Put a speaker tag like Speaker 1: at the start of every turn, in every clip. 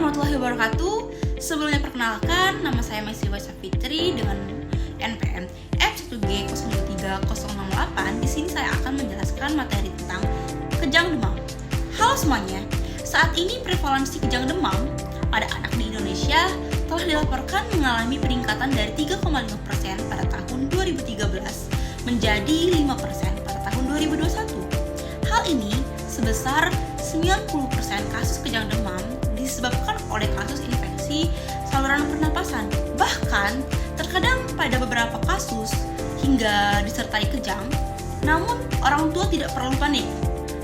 Speaker 1: warahmatullahi wabarakatuh. Sebelumnya perkenalkan, nama saya Maisriwa Fitri dengan NPM F1G023068. Di sini saya akan menjelaskan materi tentang kejang demam. Halo semuanya, saat ini prevalensi kejang demam pada anak di Indonesia telah dilaporkan mengalami peningkatan dari 3,5% pada tahun 2013 menjadi 5% pada tahun 2021. Hal ini sebesar 90% kasus kejang demam disebabkan oleh kasus infeksi saluran pernapasan. Bahkan, terkadang pada beberapa kasus hingga disertai kejang, namun orang tua tidak perlu panik.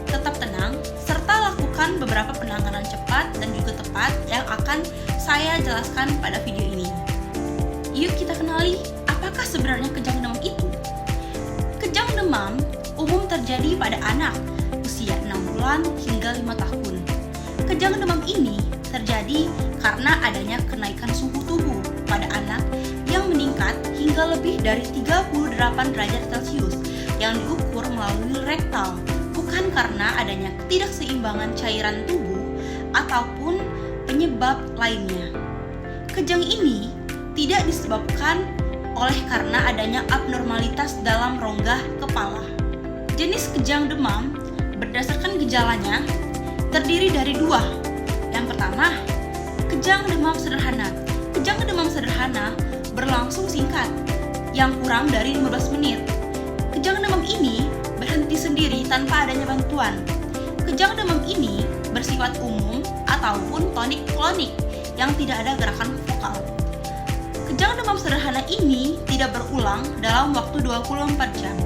Speaker 1: Tetap tenang, serta lakukan beberapa penanganan cepat dan juga tepat yang akan saya jelaskan pada video ini. Yuk kita kenali, apakah sebenarnya kejang demam itu? Kejang demam umum terjadi pada anak usia 6 bulan hingga 5 tahun. Kejang demam ini terjadi karena adanya kenaikan suhu tubuh pada anak yang meningkat hingga lebih dari 38 derajat Celcius yang diukur melalui rektal, bukan karena adanya ketidakseimbangan cairan tubuh ataupun penyebab lainnya. Kejang ini tidak disebabkan oleh karena adanya abnormalitas dalam rongga kepala. Jenis kejang demam berdasarkan gejalanya terdiri dari dua. Yang pertama, kejang demam sederhana. Kejang demam sederhana berlangsung singkat, yang kurang dari 15 menit. Kejang demam ini berhenti sendiri tanpa adanya bantuan. Kejang demam ini bersifat umum ataupun tonik-klonik yang tidak ada gerakan vokal. Kejang demam sederhana ini tidak berulang dalam waktu 24 jam.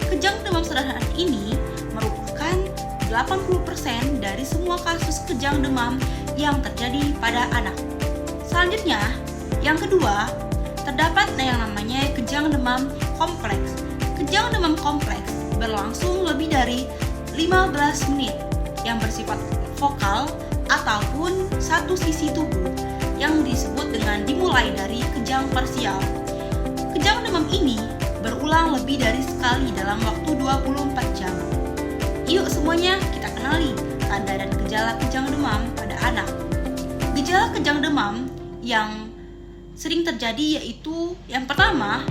Speaker 1: Kejang demam sederhana ini merupakan 80% dari semua kasus kejang demam yang terjadi pada anak. Selanjutnya, yang kedua, terdapat yang namanya kejang demam kompleks. Kejang demam kompleks berlangsung lebih dari 15 menit yang bersifat vokal ataupun satu sisi tubuh yang disebut dengan dimulai dari kejang parsial. Kejang demam ini berulang lebih dari sekali dalam waktu 24 jam. Yuk semuanya kita kenali tanda dan gejala kejang demam pada anak. Gejala kejang demam yang sering terjadi yaitu yang pertama,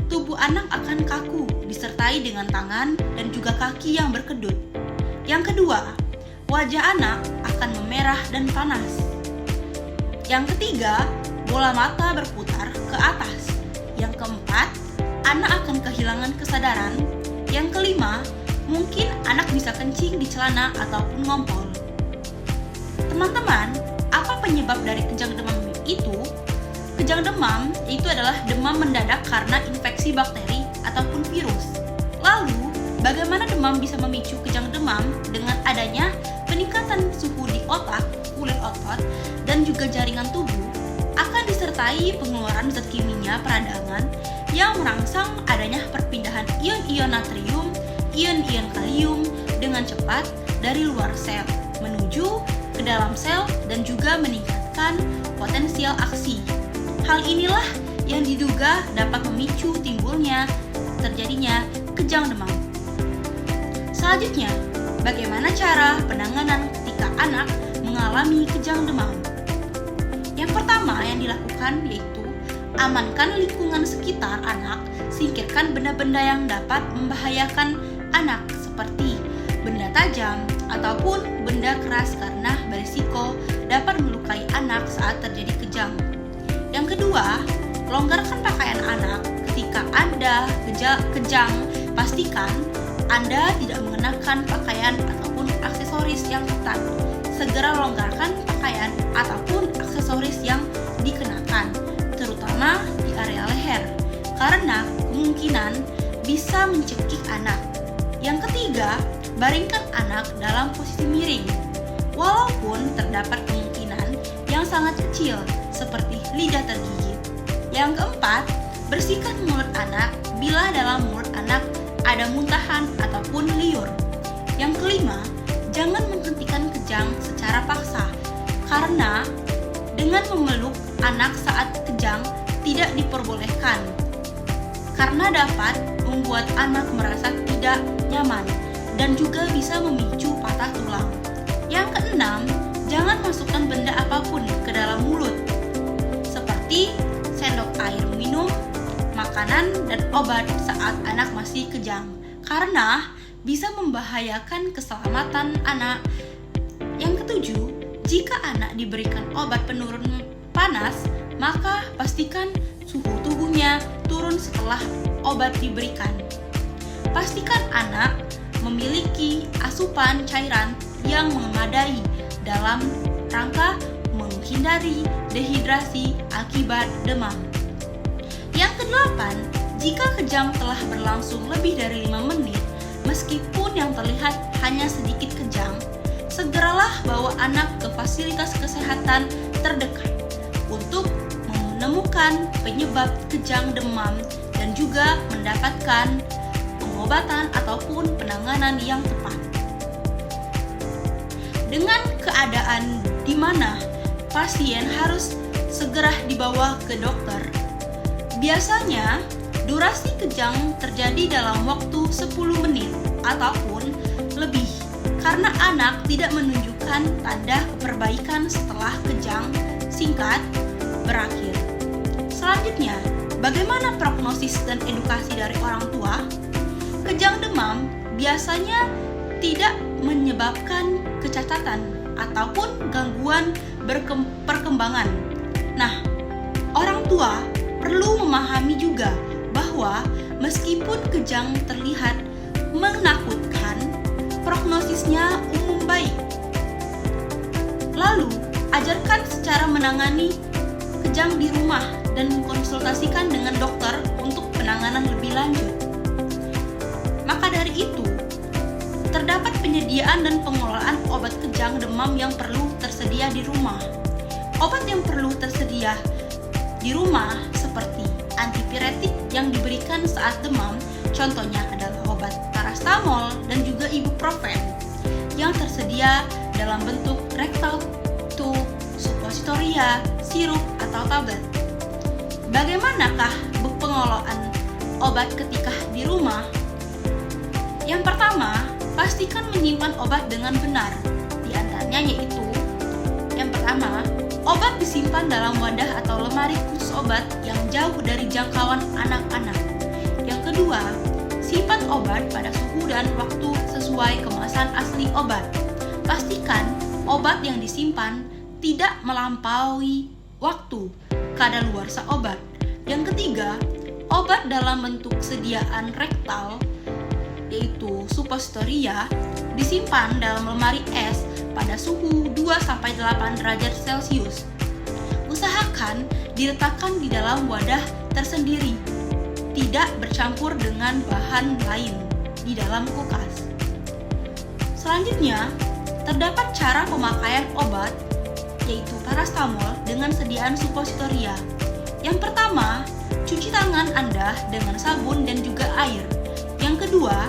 Speaker 1: tubuh anak akan kaku disertai dengan tangan dan juga kaki yang berkedut. Yang kedua, wajah anak akan memerah dan panas. Yang ketiga, bola mata berputar ke atas. Yang keempat, anak akan kehilangan kesadaran. Yang kelima, mungkin anak bisa kencing di celana ataupun ngompol. Teman-teman, apa penyebab dari kejang demam itu? Kejang demam itu adalah demam mendadak karena infeksi bakteri ataupun virus. Lalu, bagaimana demam bisa memicu kejang demam? Dengan adanya peningkatan suhu di otak, kulit otot, dan juga jaringan tubuh, akan disertai pengeluaran zat kimia peradangan yang merangsang adanya perpindahan ion-ion natrium, ion-ion kalium dengan cepat dari luar sel menuju ke dalam sel dan juga meningkatkan potensial aksi. Hal inilah yang diduga dapat memicu timbulnya terjadinya kejang demam. Selanjutnya, bagaimana cara penanganan ketika anak mengalami kejang demam? Yang pertama yang dilakukan yaitu amankan lingkungan sekitar anak, singkirkan benda-benda yang dapat membahayakan anak seperti benda tajam ataupun benda keras karena berisiko dapat melukai anak saat terjadi kejang. Yang kedua, longgarkan pakaian anak ketika Anda kejang. Pastikan Anda tidak mengenakan pakaian ataupun aksesoris yang ketat. Segera longgarkan pakaian ataupun aksesoris yang dikenakan, terutama di area leher, karena kemungkinan bisa mencekik anak. Yang ketiga, baringkan anak dalam posisi miring. Walaupun terdapat kemungkinan yang sangat kecil seperti lidah tergigit. Yang keempat, bersihkan mulut anak bila dalam mulut anak ada muntahan ataupun liur. Yang kelima, jangan menghentikan kejang secara paksa, karena dengan memeluk anak saat kejang tidak diperbolehkan, karena dapat membuat anak merasa tidak nyaman dan juga bisa memicu patah tulang. Yang keenam, jangan masukkan benda apapun ke makanan dan obat saat anak masih kejang, karena bisa membahayakan keselamatan anak. Yang ketujuh, jika anak diberikan obat penurun panas, maka pastikan suhu tubuhnya turun setelah obat diberikan. Pastikan anak memiliki asupan cairan yang memadai dalam rangka menghindari dehidrasi akibat demam. Yang kedelapan, jika kejang telah berlangsung lebih dari 5 menit, meskipun yang terlihat hanya sedikit kejang, segeralah bawa anak ke fasilitas kesehatan terdekat untuk menemukan penyebab kejang demam dan juga mendapatkan pengobatan ataupun penanganan yang tepat. Dengan keadaan di mana pasien harus segera dibawa ke dokter, biasanya durasi kejang terjadi dalam waktu 10 menit ataupun lebih, karena anak tidak menunjukkan tanda keperbaikan setelah kejang singkat berakhir. Selanjutnya, bagaimana prognosis dan edukasi dari orang tua? Kejang demam biasanya tidak menyebabkan kecacatan ataupun gangguan perkembangan. Nah, orang tua perlu memahami juga bahwa meskipun kejang terlihat menakutkan, prognosisnya umum baik. Lalu, ajarkan secara menangani kejang di rumah dan konsultasikan dengan dokter untuk penanganan lebih lanjut. Maka dari itu, terdapat penyediaan dan pengelolaan obat kejang demam yang perlu tersedia di rumah. Obat yang perlu tersedia di rumah seperti antipiretik yang diberikan saat demam, contohnya adalah obat paracetamol dan juga ibuprofen yang tersedia dalam bentuk rectal tube, suppositoria, sirup, atau tablet. Bagaimanakah pengelolaan obat ketika di rumah? Yang pertama, pastikan menyimpan obat dengan benar. Di antaranya yaitu, yang pertama, obat disimpan dalam wadah atau lemari khusus obat yang jauh dari jangkauan anak-anak. Yang kedua, simpan obat pada suhu dan waktu sesuai kemasan asli obat. Pastikan obat yang disimpan tidak melampaui waktu kadaluarsa obat. Yang ketiga, obat dalam bentuk sediaan rektal yaitu suppositoria disimpan dalam lemari es pada suhu 2-8 derajat Celcius. Usahakan diletakkan di dalam wadah tersendiri, tidak bercampur dengan bahan lain di dalam kulkas. Selanjutnya, terdapat cara pemakaian obat yaitu paracetamol dengan sediaan suppositoria. Yang pertama, cuci tangan Anda dengan sabun dan juga air. Yang kedua,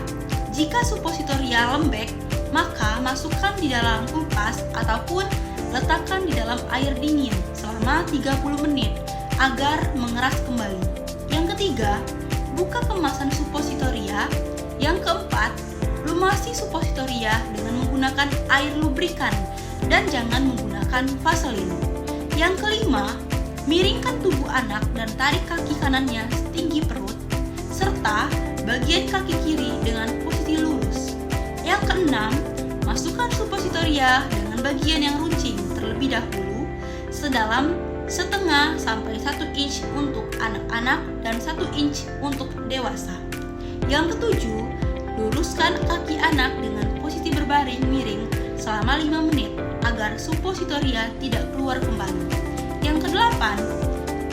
Speaker 1: jika suppositoria lembek, maka masukkan di dalam kulkas ataupun letakkan di dalam air dingin selama 30 menit agar mengeras kembali. Yang ketiga, buka kemasan suppositoria. Yang keempat, lumasi suppositoria dengan menggunakan air lubrikan dan jangan menggunakan vaselin. Yang kelima, miringkan tubuh anak dan tarik kaki kanannya setinggi perut serta bagian kaki kiri dengan posisi lurus. Yang keenam, masukkan suppositoria dengan bagian yang runcing terlebih dahulu sedalam setengah sampai 1 inch untuk anak-anak dan 1 inch untuk dewasa. Yang ketujuh, luruskan kaki anak dengan posisi berbaring miring selama 5 menit agar suppositoria tidak keluar kembali. Yang kedelapan,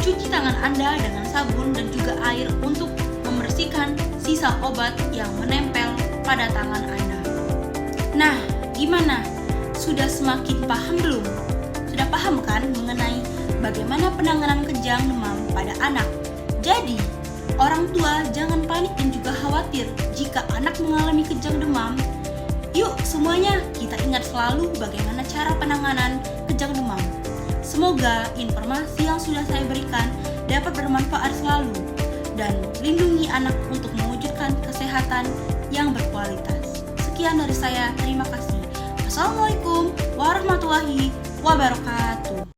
Speaker 1: cuci tangan Anda dengan sabun dan juga air untuk membersihkan sisa obat yang menempel pada tangan Anda. Nah, gimana? Sudah semakin paham belum? Sudah paham kan mengenai bagaimana penanganan kejang demam pada anak? Jadi, orang tua jangan panik dan juga khawatir jika anak mengalami kejang demam. Yuk semuanya kita ingat selalu bagaimana cara penanganan kejang demam. Semoga informasi yang sudah saya berikan dapat bermanfaat selalu dan lindungi anak untuk mewujudkan kesehatan yang berkualitas. Sekian dari saya, terima kasih. Wassalamualaikum warahmatullahi wabarakatuh.